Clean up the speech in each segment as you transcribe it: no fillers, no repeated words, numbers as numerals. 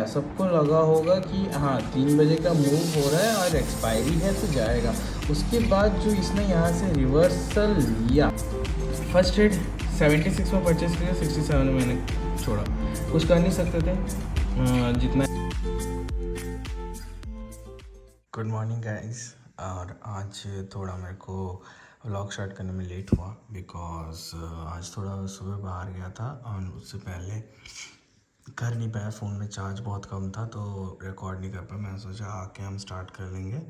सबको लगा होगा कि हाँ 3 बजे का मूव हो रहा है और एक्सपायरी है तो जाएगा। उसके बाद जो इसने यहाँ से रिवर्सल लिया, फर्स्ट ट्रेड 76 में परचेस किया, 67 में मैंने छोड़ा। कुछ कर नहीं सकते थे जितना। Good morning guys. और आज थोड़ा मेरे को व्लॉग स्टार्ट करने में लेट हुआ बिकॉज आज थोड़ा सुबह बाहर गया था और उससे पहले कर नहीं पाया, फ़ोन में चार्ज बहुत कम था तो रिकॉर्ड नहीं कर पाया। मैं सोचा आके हम स्टार्ट कर लेंगे।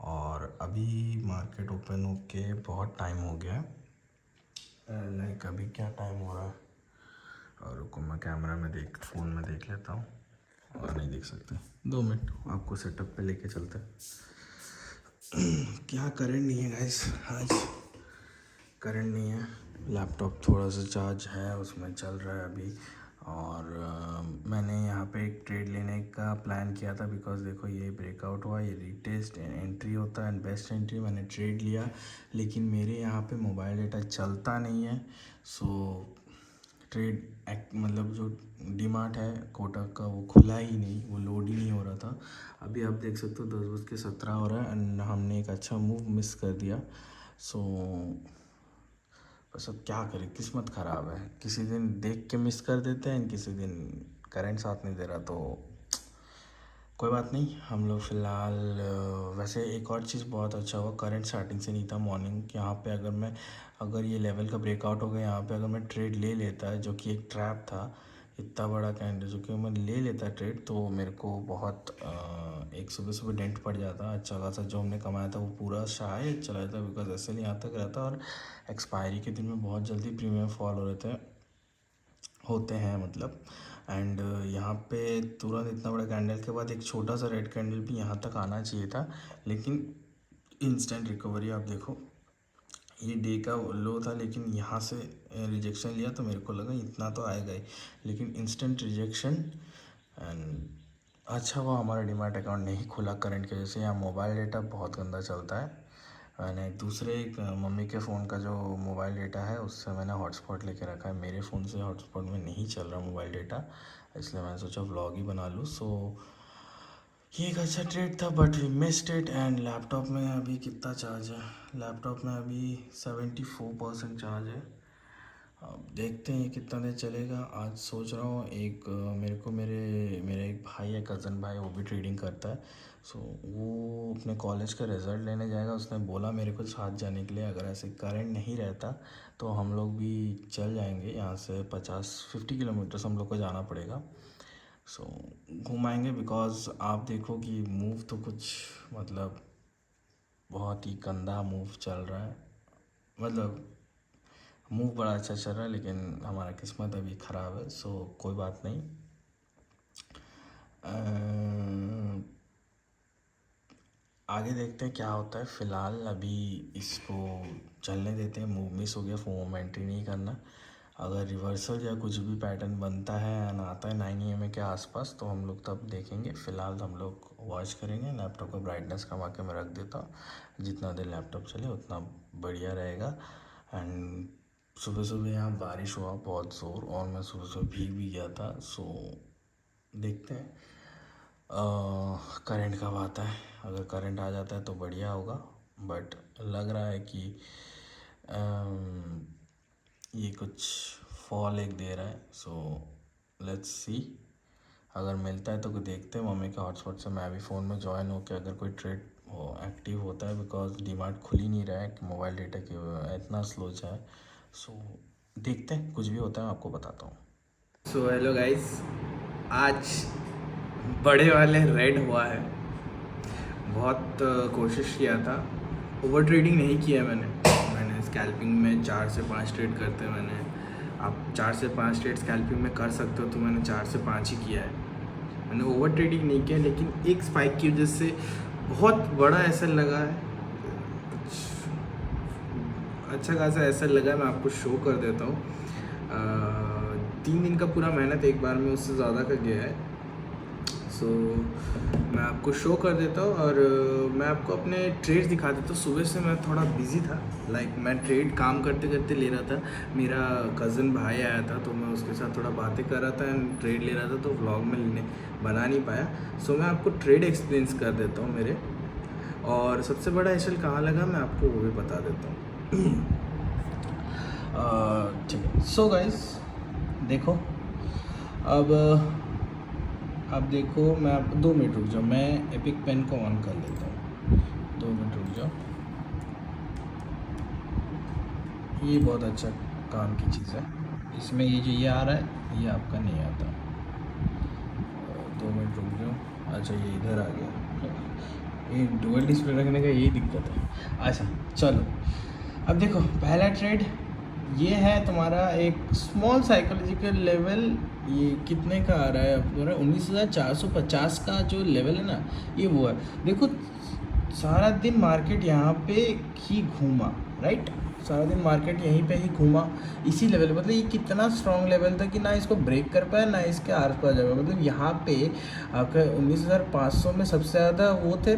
और अभी मार्केट ओपन होके बहुत टाइम हो गया है। लाइक अभी क्या टाइम हो रहा है, और रुको मैं कैमरा में फ़ोन में देख लेता हूँ। और नहीं देख सकते, 2 मिनट आपको सेटअप पे लेके चलते हैं। क्या करंट नहीं है गाइस, आज करंट नहीं है। लैपटॉप थोड़ा सा चार्ज है, उसमें चल रहा है अभी। और मैंने यहाँ पे एक ट्रेड लेने का प्लान किया था बिकॉज देखो ये ब्रेकआउट हुआ, ये रीटेस्ट एंट्री होता है एंड बेस्ट एंट्री। मैंने ट्रेड लिया लेकिन मेरे यहाँ पे मोबाइल डेटा चलता नहीं है। सो ट्रेड मतलब जो डीमार्ट है कोटक का वो खुला ही नहीं, वो लोड ही नहीं हो रहा था। अभी आप देख सकते हो 10:17 हो रहा है एंड हमने एक अच्छा मूव मिस कर दिया। सो बस अब क्या करें, किस्मत ख़राब है। किसी दिन देख के मिस कर देते हैं, किसी दिन करंट साथ नहीं दे रहा, तो कोई बात नहीं। हम लोग फ़िलहाल वैसे एक और चीज़ बहुत अच्छा हुआ, करंट स्टार्टिंग से नहीं था मॉर्निंग। यहाँ पे अगर ये लेवल का ब्रेकआउट हो गया यहाँ पे, अगर मैं ट्रेड ले लेता है जो कि एक ट्रैप था, इतना बड़ा कैंडल जो कि मैं ले लेता ट्रेड, तो मेरे को बहुत एक सुबह सुबह डेंट पड़ जाता। अच्छा खासा जो हमने कमाया था वो पूरा शायद चला जाता, बिकॉज ऐसे नहीं यहाँ तक रहता। और एक्सपायरी के दिन में बहुत जल्दी प्रीमियम फॉल होते हैं मतलब। एंड यहाँ पे तुरंत इतना बड़ा कैंडल के बाद एक छोटा सा रेड कैंडल भी यहाँ तक आना चाहिए था, लेकिन इंस्टेंट रिकवरी। आप देखो ये डे का लो था लेकिन यहाँ से रिजेक्शन लिया तो मेरे को लगा इतना तो आएगा ही, लेकिन इंस्टेंट रिजेक्शन। एंड अच्छा हुआ हमारा डीमैट अकाउंट नहीं खुला करंट की वजह से। यहाँ मोबाइल डेटा बहुत गंदा चलता है। मैंने दूसरे एक मम्मी के फ़ोन का जो मोबाइल डेटा है उससे मैंने हॉटस्पॉट लेके रखा है। मेरे फ़ोन से हॉटस्पॉट में नहीं चल रहा मोबाइल डेटा, इसलिए मैंने सोचा व्लॉग ही बना लूँ। सो ये एक अच्छा ट्रेड था but we missed it. And laptop में अभी कितना चार्ज है, लैपटॉप में अभी 74% चार्ज है। अब देखते हैं ये कितना देर चलेगा। आज सोच रहा हूँ एक मेरे एक भाई है, कज़न भाई, वो भी ट्रेडिंग करता है। सो वो अपने कॉलेज का रिज़ल्ट लेने जाएगा। उसने बोला मेरे को साथ जाने के लिए, अगर ऐसे करंट नहीं रहता तो हम लोग भी चल जाएंगे। यहाँ से 50-50 किलोमीटर्स हम लोग को जाना पड़ेगा। सो घुमाएंगे बिकॉज आप देखो कि मूव तो कुछ मतलब बहुत ही गंदा मूव चल रहा है। मतलब मूव बड़ा अच्छा चल रहा है लेकिन हमारा किस्मत अभी ख़राब है। सो कोई बात नहीं। आगे देखते हैं क्या होता है। फ़िलहाल अभी इसको चलने देते हैं। मूव मिस हो गया, फोम एंट्री नहीं करना। अगर रिवर्सल या कुछ भी पैटर्न बनता है एंड आता है 9 AM के आसपास तो हम लोग तब देखेंगे। फ़िलहाल हम लोग वॉच करेंगे। लैपटॉप का ब्राइटनेस कमा के मैं रख देता हूँ, जितना देर लैपटॉप चले उतना बढ़िया रहेगा। एंड सुबह सुबह यहाँ बारिश हुआ बहुत ज़ोर और मैं सुबह सुबह भीग भी गया था। सो देखते हैं करंट कब आता है। अगर करंट आ जाता है तो बढ़िया होगा, बट लग रहा है कि ये कुछ फॉल एक दे रहा है। सो लेट्स सी, अगर मिलता है तो देखते हैं। मम्मी के हॉटस्पॉट से मैं अभी फ़ोन में ज्वाइन होकर अगर कोई ट्रेड हो एक्टिव होता है, बिकॉज डीमार्ट खुल ही नहीं रहा है कि मोबाइल डेटा की इतना स्लो है। सो देखते हैं, कुछ भी होता है आपको बताता हूँ। सो हेलो गाइस, आज बड़े वाले रेड हुआ है। बहुत कोशिश किया था, ओवर ट्रेडिंग नहीं किया मैंने स्कैल्पिंग में 4 से 5 ट्रेड करते हैं मैंने। आप 4 से 5 ट्रेड स्कैल्पिंग में कर सकते हो, तो मैंने 4 से 5 ही किया है। मैंने ओवर ट्रेडिंग नहीं किया, लेकिन एक स्पाइक की वजह से बहुत बड़ा ऐसा लगा है, कुछ अच्छा खासा ऐसा लगा। मैं आपको शो कर देता हूँ। 3 दिन का पूरा मेहनत एक बार में उससे ज़्यादा का गया है। सो मैं आपको शो कर देता हूँ और मैं आपको अपने ट्रेड दिखा देता हूँ। सुबह से मैं थोड़ा बिजी था, मैं ट्रेड काम करते करते ले रहा था। मेरा कज़न भाई आया था तो मैं उसके साथ थोड़ा बातें कर रहा था एंड ट्रेड ले रहा था, तो व्लॉग में बना नहीं पाया। सो मैं आपको ट्रेड एक्सपीरियंस कर देता हूँ मेरे, और सबसे बड़ा एसएल कहाँ लगा मैं आपको वो भी बता देता हूँ। ठीक है, सो गाइस देखो, अब देखो, मैं आप 2 मिनट रुक जाओ, मैं एपिक पेन को ऑन कर लेता हूँ। 2 मिनट रुक जाओ, ये बहुत अच्छा काम की चीज़ है। इसमें ये जो ये आ रहा है ये आपका नहीं आता। 2 मिनट रुक जाओ। अच्छा ये इधर आ गया, ये डुअल डिस्प्ले रखने का यही दिक्कत है। अच्छा चलो, अब देखो पहला ट्रेड ये है तुम्हारा एक स्मॉल साइकोलॉजिकल लेवल। ये कितने का आ रहा है अब तुम्हारा 19,450 का जो लेवल है ना, ये वो है। देखो सारा दिन मार्केट यहाँ पे ही घूमा, राइट, सारा दिन मार्केट यहीं पे ही घूमा इसी लेवल, मतलब ये कितना स्ट्रॉन्ग लेवल था कि ना इसको ब्रेक कर पाया ना इसके आर पार जा पाया। मतलब यहाँ पे आपका 19,500 में सबसे ज़्यादा वो थे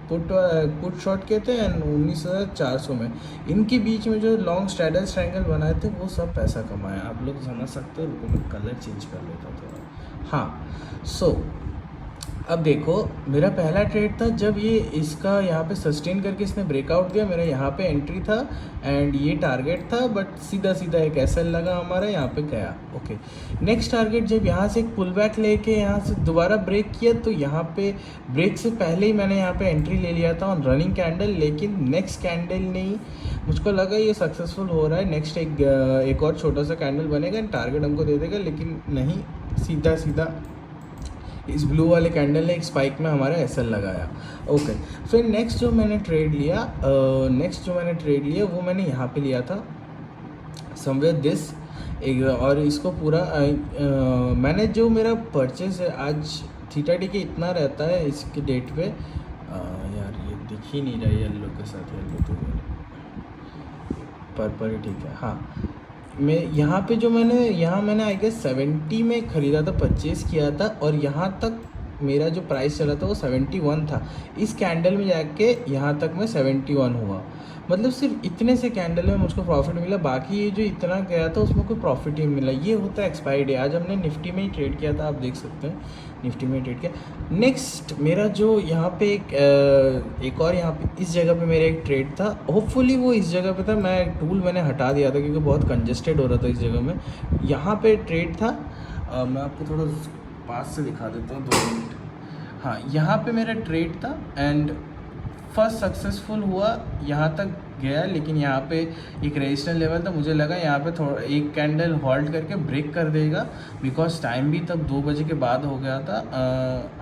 पुट शॉट के थे, एंड 19,400 में इनके बीच में जो लॉन्ग स्ट्रैडल ट्रायंगल बनाए थे वो सब पैसा कमाया। आप लोग समझ सकते हो। रुको मैं कलर चेंज कर लेता था। हाँ, सो अब देखो मेरा पहला ट्रेड था जब ये इसका यहाँ पे सस्टेन करके इसने ब्रेकआउट दिया, मेरा यहाँ पे एंट्री था एंड ये टारगेट था, बट सीधा सीधा एक एसएल लगा हमारा, यहाँ पे गया। ओके, नेक्स्ट टारगेट जब यहाँ से एक पुल बैक लेके यहाँ से दोबारा ब्रेक किया, तो यहाँ पे ब्रेक से पहले ही मैंने यहाँ पे एंट्री ले लिया था ऑन रनिंग कैंडल, लेकिन नेक्स्ट कैंडल नहीं, मुझको लगा ये सक्सेसफुल हो रहा है, नेक्स्ट एक और छोटा सा कैंडल बनेगा टारगेट हमको दे देगा, लेकिन नहीं, सीधा सीधा इस ब्लू वाले कैंडल ने एक स्पाइक में हमारा एसएल लगाया। ओके, फिर नेक्स्ट जो मैंने ट्रेड लिया वो मैंने यहाँ पे लिया था समवेयर दिस एक, और इसको पूरा मैंने जो मेरा परचेज है आज थीटा डी के इतना रहता है इसके डेट पे। यार ये दिख ही नहीं रहा येलो के साथ, येलो तो पर्पल ही ठीक है। हाँ, मैं यहाँ पे जो मैंने आई गेस 70 में ख़रीदा था, परचेज़ किया था, और यहाँ तक मेरा जो प्राइस चला था वो 71 था। इस कैंडल में जाके यहाँ तक मैं 71 हुआ, मतलब सिर्फ इतने से कैंडल में मुझको प्रॉफिट मिला। बाकी ये जो इतना गया था उसमें कोई प्रॉफिट ही मिला। ये होता है एक्सपायरी डे। आज हमने निफ्टी में ही ट्रेड किया था, आप देख सकते हैं निफ्टी में ही ट्रेड किया। नेक्स्ट मेरा जो यहाँ पे एक और यहाँ पे इस जगह पे मेरा एक ट्रेड था, होपफुली वो इस जगह पे था, मैं टूल मैंने हटा दिया था क्योंकि बहुत कंजेस्टेड हो रहा था इस जगह में। यहाँ पे ट्रेड था, मैं आपको थोड़ा पास से दिखा देता हूँ, 2 मिनट। हाँ, यहाँ पे मेरा ट्रेड था एंड फर्स्ट सक्सेसफुल हुआ, यहाँ तक गया, लेकिन यहाँ पे एक रेजिस्टेंस लेवल था, मुझे लगा यहाँ पे थोड़ा एक कैंडल हॉल्ट करके ब्रेक कर देगा, बिकॉज टाइम भी तब 2 बजे के बाद हो गया था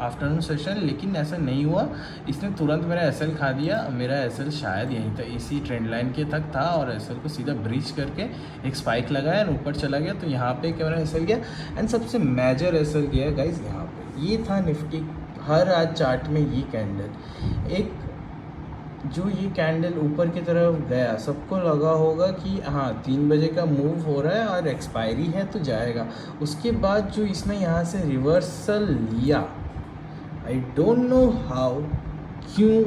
आफ्टरनून सेशन, लेकिन ऐसा नहीं हुआ। इसने तुरंत मेरा एसएल खा दिया। मेरा एसएल शायद यहीं था, इसी ट्रेंड लाइन के तक था, और एसएल को सीधा ब्रीच करके एक स्पाइक लगाया और ऊपर चला गया। तो यहाँ पे मेरा एसएल गया, एंड सबसे मेजर एसएल गया गाइज यहाँ पे। ये था निफ्टी हर आज चार्ट में ये कैंडल, एक जो ये कैंडल ऊपर की तरफ गया, सबको लगा होगा कि हाँ 3 बजे का मूव हो रहा है और एक्सपायरी है तो जाएगा। उसके बाद जो इसने यहाँ से रिवर्सल लिया, आई डोंट नो हाउ, क्यों,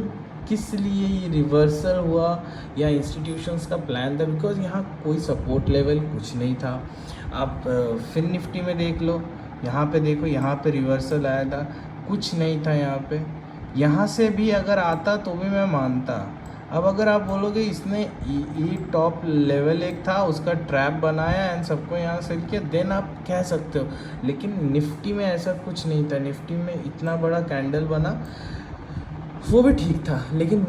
किस लिए ये रिवर्सल हुआ, या इंस्टीट्यूशंस का प्लान था, बिकॉज यहाँ कोई सपोर्ट लेवल कुछ नहीं था। आप फिर निफ्टी में देख लो, यहाँ पे देखो, यहाँ पे रिवर्सल आया था, कुछ नहीं था यहाँ पे। यहाँ से भी अगर आता तो भी मैं मानता। अब अगर आप बोलोगे इसने ये टॉप लेवल एक था, उसका ट्रैप बनाया एंड सबको यहाँ सेल किया, देन आप कह सकते हो, लेकिन निफ्टी में ऐसा कुछ नहीं था। निफ्टी में इतना बड़ा कैंडल बना, वो भी ठीक था, लेकिन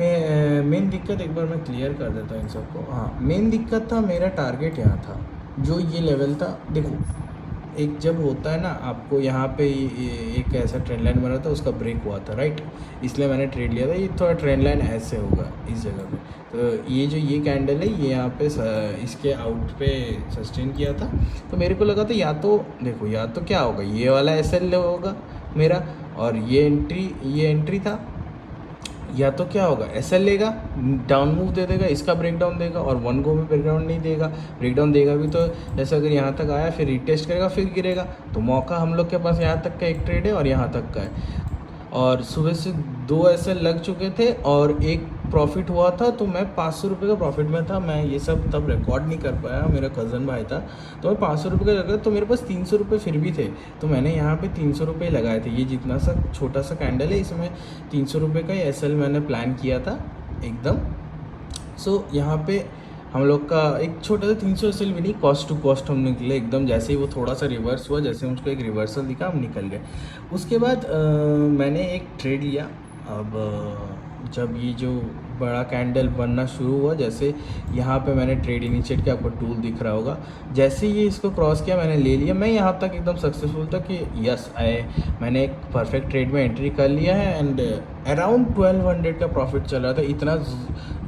मेन दिक्कत एक बार मैं क्लियर कर देता हूँ इन सबको। हाँ, मेन दिक्कत था, मेरा टारगेट यहाँ था, जो ये लेवल था। देखो एक जब होता है ना, आपको यहाँ पे एक ऐसा ट्रेंड लाइन बना था, उसका ब्रेक हुआ था, राइट, इसलिए मैंने ट्रेड लिया था। ये थोड़ा ट्रेंड लाइन ऐसे होगा इस जगह पे, तो ये कैंडल है, ये यहाँ पे इसके आउट पे सस्टेन किया था, तो मेरे को लगा था या तो देखो, या तो क्या होगा, ये वाला एसएल होगा मेरा, और ये एंट्री था, या तो क्या होगा, एसएल लेगा, डाउन मूव दे देगा, इसका ब्रेकडाउन देगा, और 1 गो में ब्रेकडाउन नहीं देगा। ब्रेकडाउन देगा भी तो जैसे अगर यहाँ तक आया फिर रीटेस्ट करेगा फिर गिरेगा, तो मौका हम लोग के पास यहाँ तक का एक ट्रेड है और यहाँ तक का है। और सुबह से 2 ऐसे लग चुके थे और एक प्रॉफिट हुआ था, तो मैं 500 रुपये का प्रॉफिट में था। मैं ये सब तब रिकॉर्ड नहीं कर पाया, मेरा कज़न भाई था, तो मैं 500 रुपये का लगा, तो मेरे पास 300 रुपये फिर भी थे। तो मैंने यहाँ पे 300 रुपये लगाए थे। ये जितना सा छोटा सा कैंडल है, इसमें 300 रुपये का एसएल मैंने प्लान किया था एकदम। सो यहाँ पे हम लोग का एक छोटा सा 300 एसएल भी नहीं, कॉस्ट टू कॉस्ट हम निकले एकदम। जैसे ही वो थोड़ा सा रिवर्स हुआ, जैसे मुझको एक रिवर्सल दिखा, हम निकल गए। उसके बाद मैंने एक ट्रेड लिया। अब जब ये जो बड़ा कैंडल बनना शुरू हुआ, जैसे यहाँ पे मैंने ट्रेड इनिशिएट किया, आपको टूल दिख रहा होगा, जैसे ये इसको क्रॉस किया मैंने ले लिया। मैं यहाँ तक एकदम सक्सेसफुल था कि यस मैंने एक परफेक्ट ट्रेड में एंट्री कर लिया है। एंड अराउंड 1200 का प्रॉफिट चल रहा था। इतना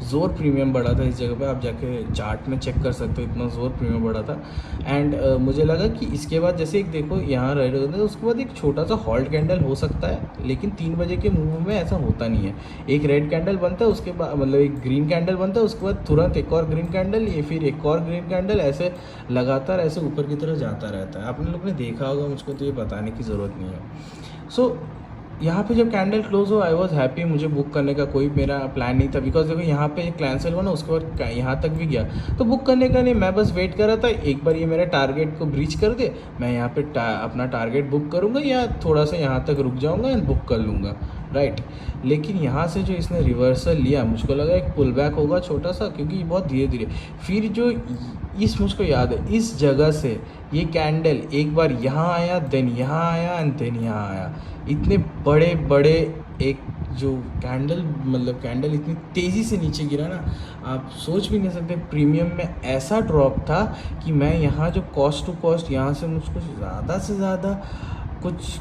ज़ोर प्रीमियम बढ़ा था इस जगह पे, आप जाके चार्ट में चेक कर सकते हो, इतना ज़ोर प्रीमियम बढ़ा था। एंड मुझे लगा कि इसके बाद जैसे एक देखो यहाँ रेड होता है, उसके बाद एक छोटा सा हॉल्ट कैंडल हो सकता है, लेकिन 3 बजे के मूव में ऐसा होता नहीं है। एक रेड कैंडल बनता है, उसके बाद मतलब एक ग्रीन कैंडल बनता है, उसके बाद तुरंत एक और ग्रीन कैंडल, ये फिर एक और ग्रीन कैंडल, ऐसे लगातार ऐसे ऊपर की तरफ जाता रहता है। आपने लोग ने देखा होगा, मुझको तो ये बताने की ज़रूरत नहीं है। सो यहाँ पे जब कैंडल क्लोज हो, आई वॉज हैप्पी। मुझे बुक करने का कोई मेरा प्लान नहीं था, बिकॉज देखो यहाँ पे कैंसिल हुआ ना, उसके बाद यहाँ तक भी गया, तो बुक करने का नहीं, मैं बस वेट कर रहा था एक बार ये मेरा टारगेट को ब्रीच कर दे, मैं यहाँ पे अपना टारगेट बुक करूँगा या थोड़ा सा यहाँ तक रुक जाऊँगा एंड बुक कर लूँगा, राइट। लेकिन यहाँ से जो इसने रिवर्सल लिया, मुझको लगा एक पुल बैक होगा छोटा सा, क्योंकि बहुत धीरे धीरे फिर जो मुझको याद है, इस जगह से ये कैंडल एक बार यहाँ आया, देन यहाँ आया एंड देन यहाँ आया। इतने बड़े बड़े एक जो कैंडल, मतलब कैंडल इतनी तेज़ी से नीचे गिरा ना, आप सोच भी नहीं सकते। प्रीमियम में ऐसा ड्रॉप था कि मैं यहाँ जो कॉस्ट टू कॉस्ट, यहाँ से मुझको ज़्यादा से ज़्यादा कुछ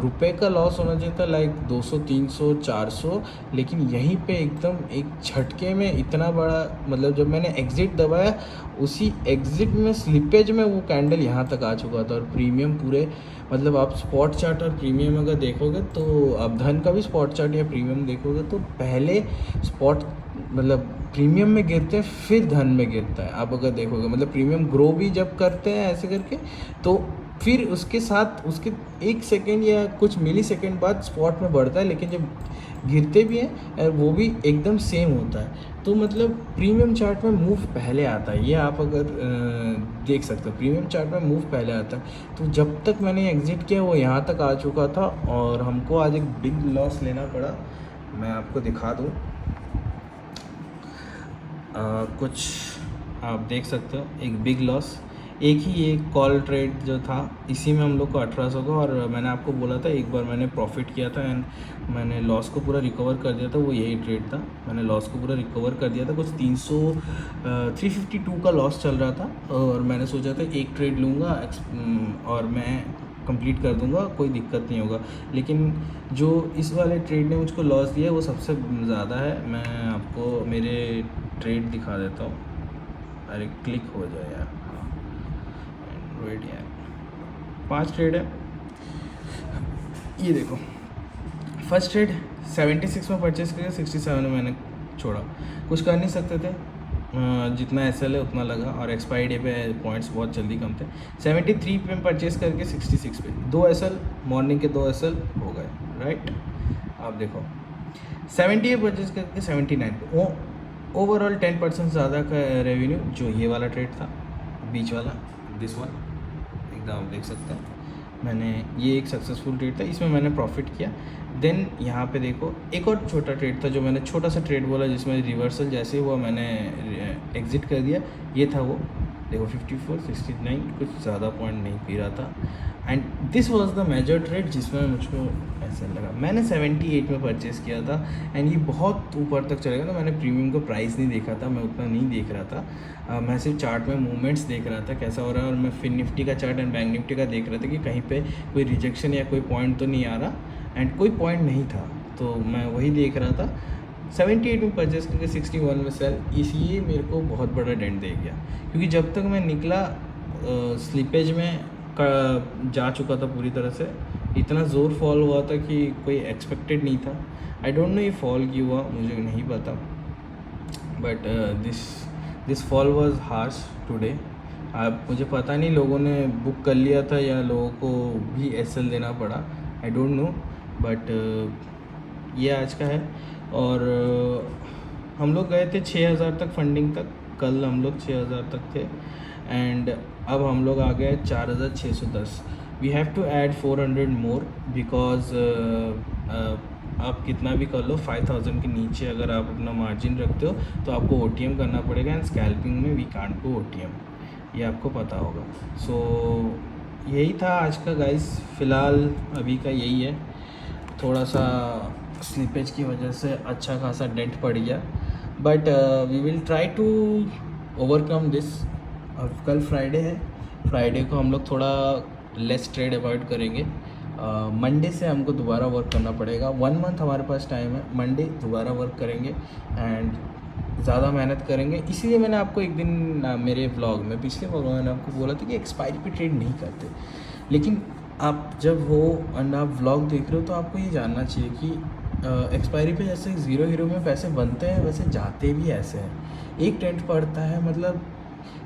रुपए का लॉस होना चाहिए था, लाइक 200 300 400, लेकिन यहीं पे एकदम एक झटके में इतना बड़ा, मतलब जब मैंने एग्ज़िट दबाया, उसी एग्ज़िट में स्लिपेज में वो कैंडल यहाँ तक आ चुका था। और प्रीमियम पूरे, मतलब आप स्पॉट चार्ट और प्रीमियम अगर देखोगे, तो आप धन का भी स्पॉट चार्ट या प्रीमियम देखोगे, तो पहले स्पॉट मतलब प्रीमियम में गिरते हैं, फिर धन में गिरता है। आप अगर देखोगे, मतलब प्रीमियम ग्रो भी जब करते हैं ऐसे करके, तो फिर उसके साथ उसके 1 सेकेंड या कुछ मिली सेकेंड बाद स्पॉट में बढ़ता है, लेकिन जब गिरते भी हैं वो भी एकदम सेम होता है। तो मतलब प्रीमियम चार्ट में मूव पहले आता है, ये आप अगर देख सकते हो, प्रीमियम चार्ट में मूव पहले आता है। तो जब तक मैंने एग्ज़िट किया, वो यहाँ तक आ चुका था और हमको आज एक बिग लॉस लेना पड़ा। मैं आपको दिखा दूँ, कुछ आप देख सकते हो, एक बिग लॉस। एक ही ये कॉल ट्रेड जो था, इसी में हम लोग को 1800 का, और मैंने आपको बोला था एक बार मैंने प्रॉफिट किया था एंड मैंने लॉस को पूरा रिकवर कर दिया था, वो यही ट्रेड था। मैंने लॉस को पूरा रिकवर कर दिया था, कुछ 352 का लॉस चल रहा था, और मैंने सोचा था एक ट्रेड लूँगा और मैं कंप्लीट कर दूंगा, कोई दिक्कत नहीं होगा। लेकिन जो इस वाले ट्रेड ने मुझको लॉस दिया, वो सबसे ज़्यादा है। मैं आपको मेरे ट्रेड दिखा देता हूँ। अरे क्लिक हो जाए यार, वेट यार, 5 ट्रेड है, ये देखो। फर्स्ट ट्रेड 76 में परचेस किया, 67 में मैंने छोड़ा, कुछ कर नहीं सकते थे, जितना एसएल है उतना लगा, और एक्सपायरी डे पे पॉइंट्स बहुत जल्दी कम थे। 73 पे परचेस करके 66 पे 2 एसएल, मॉर्निंग के 2 एसएल हो गए, राइट। आप देखो 78 परचेस करके 79 पे, ओवरऑल 10% ज़्यादा का रेवेन्यू। जो ये वाला ट्रेड था बीच वाला, दिस वन, एकदम आप देख सकते हैं, मैंने ये एक सक्सेसफुल ट्रेड था, इसमें मैंने प्रॉफिट किया। देन यहाँ पे देखो एक और छोटा ट्रेड था, जो मैंने छोटा सा ट्रेड बोला, जिसमें रिवर्सल जैसे हुआ मैंने एग्ज़िट कर दिया। ये था वो, देखो 54 69, कुछ ज़्यादा पॉइंट नहीं पी रहा था। And this was the major trade जिसमें मुझको ऐसा लगा। मैंने 78 में परचेज़ किया था एंड ये बहुत ऊपर तक चलेगा, तो मैंने प्रीमियम का प्राइस नहीं देखा था, मैं उतना नहीं देख रहा था। मैं सिर्फ चार्ट में मूवमेंट्स देख रहा था कैसा हो रहा है, और मैं फिन निफ्टी का चार्ट एंड बैंक निफ्टी का देख रहा था कि कहीं पे कोई रिजेक्शन या कोई पॉइंट तो नहीं आ रहा, एंड कोई पॉइंट नहीं था, तो मैं वही देख रहा था। 78 में परचेस करके 61 में सेल, इसलिए मेरे को बहुत बड़ा डेंट दे गया, क्योंकि जब तक मैं निकला स्लिपेज में जा चुका था पूरी तरह से। इतना ज़ोर फॉल हुआ था कि कोई एक्सपेक्टेड नहीं था। आई डोंट नो ये फॉल क्यों हुआ, मुझे नहीं पता, but this fall was harsh today. अब मुझे पता नहीं लोगों ने बुक कर लिया था या लोगों को भी एसएल देना पड़ा, आई डोंट नो, बट ये आज का है। और हम लोग गए थे 6,000 तक फंडिंग तक, कल हम लोग 6,000 तक थे एंड अब हम लोग आ गए 4,610। We have to add 400 more because आप कितना भी कर लो 5,000 के नीचे अगर आप अपना मार्जिन रखते हो तो आपको OTM करना पड़ेगा एंड स्कैल्पिंग में वी कांट डू OTM, ये आपको पता होगा। सो यही था आज का गाइस, फ़िलहाल अभी का यही है। थोड़ा सा स्लिपेज की वजह से अच्छा खासा डेंट पड़ गया, but we will try to overcome this. अब कल फ्राइडे है, फ्राइडे को हम लोग थोड़ा लेस ट्रेड अवॉइड करेंगे। मंडे से हमको दोबारा वर्क करना पड़ेगा। 1 मंथ हमारे पास टाइम है, मंडे दोबारा वर्क करेंगे एंड ज़्यादा मेहनत करेंगे। इसीलिए मैंने आपको एक दिन मेरे व्लॉग में, पिछले व्लॉग में मैंने आपको बोला था कि एक्सपायरी पे ट्रेड नहीं करते, लेकिन आप जब हो एंड आप व्लॉग देख रहे हो तो आपको ये जानना चाहिए कि एक्सपायरी पे जैसे ज़ीरो हीरो में पैसे बनते हैं वैसे जाते भी ऐसे हैं। एक टेंट पड़ता है, मतलब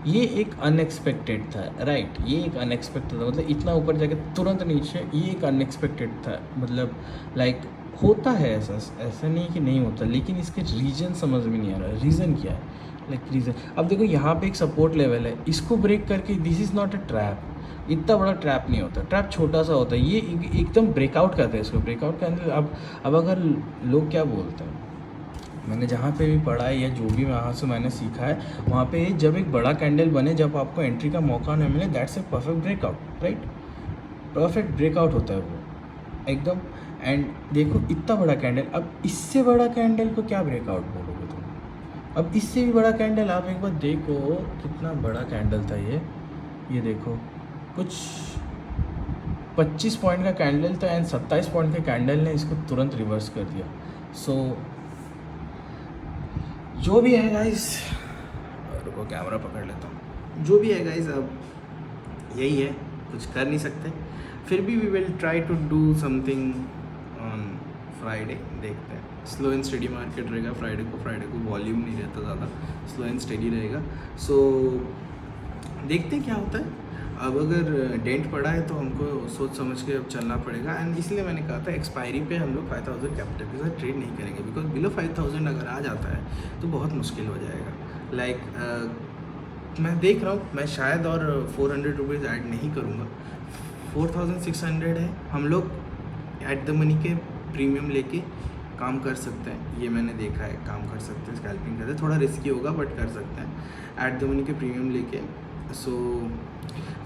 ये एक अनएक्सपेक्टेड था, राइट, ये एक अनएक्सपेक्टेड था, मतलब इतना ऊपर जाके तुरंत नीचे, ये एक अनएक्सपेक्टेड था। मतलब लाइक होता है ऐसा, ऐसा नहीं कि नहीं होता, लेकिन इसके रीज़न समझ में नहीं आ रहा है। रीज़न क्या है, लाइक रीज़न अब देखो यहाँ पे एक सपोर्ट लेवल है, इसको ब्रेक करके, this is not a trap, इतना बड़ा ट्रैप नहीं होता, ट्रैप छोटा सा होता है, ये एकदम ब्रेकआउट करते हैं इसको, ब्रेकआउट करने। अब अगर लोग क्या बोलते हैं, मैंने जहाँ पे भी पढ़ा है या जो भी वहाँ से मैंने सीखा है, वहाँ पे जब एक बड़ा कैंडल बने, जब आपको एंट्री का मौका न मिले, that's a perfect breakout, right, perfect breakout होता है वो एकदम। एंड देखो इतना बड़ा कैंडल, अब इससे बड़ा कैंडल को क्या ब्रेकआउट बोलोगे तुम? अब इससे भी बड़ा कैंडल आप एक बार देखो, कितना बड़ा कैंडल था ये देखो, कुछ 25 पॉइंट का कैंडल था एंड 27 पॉइंट के कैंडल ने इसको तुरंत रिवर्स कर दिया। सो जो भी है गाइस, रुको कैमरा पकड़ लेता हूँ, जो भी है गाइस अब यही है, कुछ कर नहीं सकते। फिर भी we will try to do something on Friday, देखते हैं। स्लो एंड स्टडी मार्केट रहेगा फ्राइडे को वॉल्यूम नहीं रहता ज़्यादा, स्लो एंड स्टडी रहेगा। सो देखते हैं क्या होता है। अब अगर डेंट पड़ा है तो हमको सोच समझ के अब चलना पड़ेगा एंड इसलिए मैंने कहा था एक्सपायरी पे हम लोग 5,000 कैपिटल के साथ ट्रेड नहीं करेंगे, बिकॉज बिलो 5,000 अगर आ जाता है तो बहुत मुश्किल हो जाएगा। लाइक मैं देख रहा हूँ, मैं शायद और 400 रुपीज़ ऐड नहीं करूँगा, 4,600 है, हम लोग एट द मनी के प्रीमियम लेके काम कर सकते हैं, ये मैंने देखा है, काम कर सकते हैं, स्कैल्पिंग करते हैं, थोड़ा रिस्की होगा बट कर सकते हैं एट द मनी के प्रीमियम लेके। सो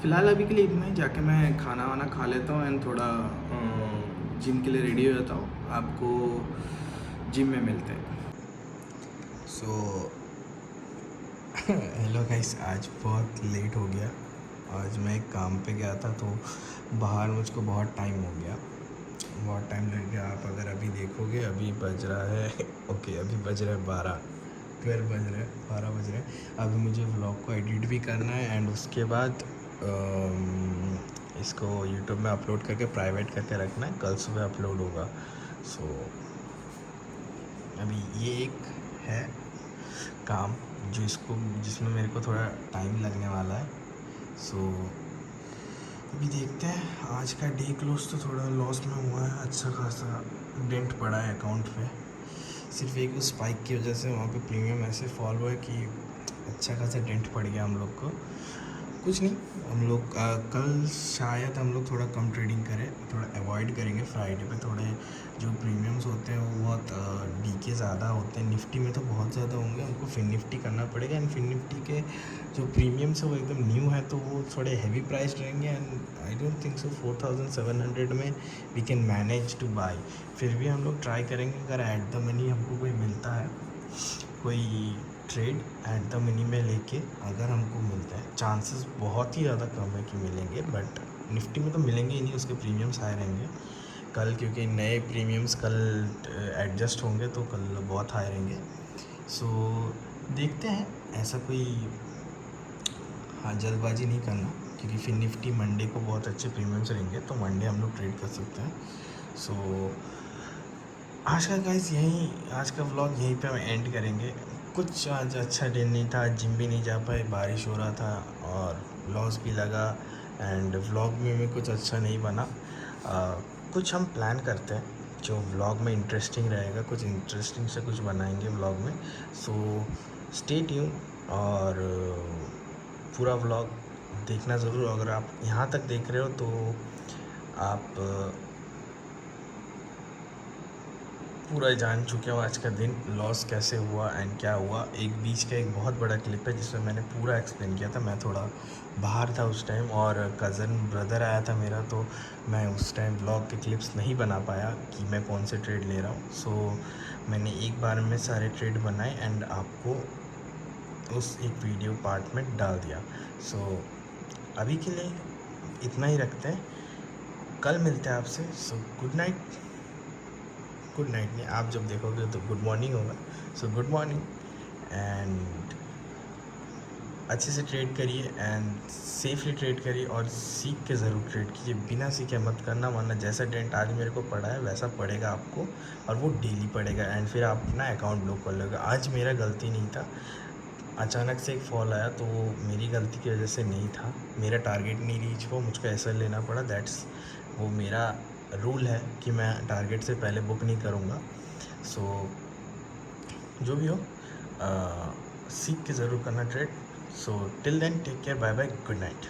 फ़िलहाल अभी के लिए इतना ही, जाके मैं खाना वाना खा लेता हूँ एंड थोड़ा जिम के लिए रेडी हो जाता हूँ, आपको जिम में मिलते हैं। सो हेलो गाइस, आज बहुत लेट हो गया, आज मैं एक काम पे गया था तो बाहर मुझको बहुत टाइम हो गया, बहुत टाइम लग गया। आप अगर अभी देखोगे, अभी बज रहा है ओके अभी बज रहा है 12 बज रहे हैं, 12 बज रहे हैं। अभी मुझे व्लॉग को एडिट भी करना है एंड उसके बाद इसको यूट्यूब में अपलोड करके प्राइवेट करके रखना है, कल सुबह अपलोड होगा। सो अभी ये एक है काम जिसमें मेरे को थोड़ा टाइम लगने वाला है। सो अभी देखते हैं, आज का डे क्लोज तो थोड़ा लॉस में हुआ है, अच्छा खासा डेंट पड़ा है अकाउंट पे, सिर्फ एक स्पाइक की वजह से वहाँ पे प्रीमियम ऐसे फॉल हुआ है कि अच्छा खासा डेंट पड़ गया हम लोग को। कुछ नहीं, हम लोग कल शायद हम लोग थोड़ा कम ट्रेडिंग करें, थोड़ा अवॉइड करेंगे फ्राइडे पे। थोड़े जो प्रीमियम्स होते हैं वो बहुत डीके ज़्यादा होते हैं, निफ्टी में तो बहुत ज़्यादा होंगे, हमको फिन निफ्टी करना पड़ेगा एंड फिन निफ्टी के जो प्रीमियम्स है वो एकदम न्यू है तो वो थोड़े हैवी प्राइस रहेंगे and I don't think so 4,700 में we can manage to buy. फिर भी हम लोग ट्राई करेंगे, अगर एट द मनी हमको कोई मिलता है, कोई ट्रेड एट द मनी में लेके अगर हमको मिलता है, चांसेस बहुत ही ज़्यादा कम है कि मिलेंगे, बट निफ्टी में तो मिलेंगे ही नहीं, उसके प्रीमियम्स हाई रहेंगे कल, क्योंकि नए प्रीमियम्स कल एडजस्ट होंगे तो कल बहुत हाई रहेंगे। सो देखते हैं, ऐसा कोई जल्दबाजी नहीं करना, क्योंकि फिर निफ्टी मंडे को बहुत अच्छे प्रीमियम्स रहेंगे तो मंडे हम लोग ट्रेड कर सकते हैं। सो आज का गाइस यहीं, आज का व्लॉग यहीं पे हम एंड करेंगे। कुछ आज अच्छा दिन नहीं था, जिम भी नहीं जा पाए, बारिश हो रहा था और लॉस भी लगा एंड व्लॉग में कुछ अच्छा नहीं बना। कुछ हम प्लान करते हैं जो व्लॉग में इंटरेस्टिंग रहेगा, कुछ इंटरेस्टिंग से कुछ बनाएंगे व्लॉग में। सो स्टे ट्यून और पूरा व्लॉग देखना ज़रूर। अगर आप यहाँ तक देख रहे हो तो आप पूरा जान चुके हो आज का दिन लॉस कैसे हुआ एंड क्या हुआ। एक बीच का एक बहुत बड़ा क्लिप है जिसमें मैंने पूरा एक्सप्लेन किया था। मैं थोड़ा बाहर था उस टाइम और कज़न ब्रदर आया था मेरा, तो मैं उस टाइम व्लॉग के क्लिप्स नहीं बना पाया कि मैं कौन से ट्रेड ले रहा हूँ। सो मैंने एक बार में सारे ट्रेड बनाए एंड आपको उस एक वीडियो पार्ट में डाल दिया। सो अभी के लिए इतना ही रखते हैं, कल मिलते हैं आपसे। So good night. Good night नहीं, आप जब देखोगे तो गुड मॉर्निंग होगा। सो गुड मॉर्निंग एंड अच्छे से ट्रेड करिए एंड सेफली ट्रेड करिए और सीख के ज़रूर ट्रेड कीजिए। बिना सीखे मत करना, वरना जैसा डेंट आज मेरे को पड़ा है वैसा पड़ेगा आपको, और वो डेली पड़ेगा एंड फिर आप अपना अकाउंट ब्लॉक कर लोगे। आज मेरा गलती नहीं था, अचानक से एक फॉल आया तो वो मेरी गलती की वजह से नहीं था। मेरा टारगेट नहीं रीच हुआ, मुझको ऐसा लेना पड़ा। दैट्स वो मेरा रूल है कि मैं टारगेट से पहले बुक नहीं करूँगा। सो जो भी हो सीख के ज़रूर करना trade. So till then take care, bye bye, good night.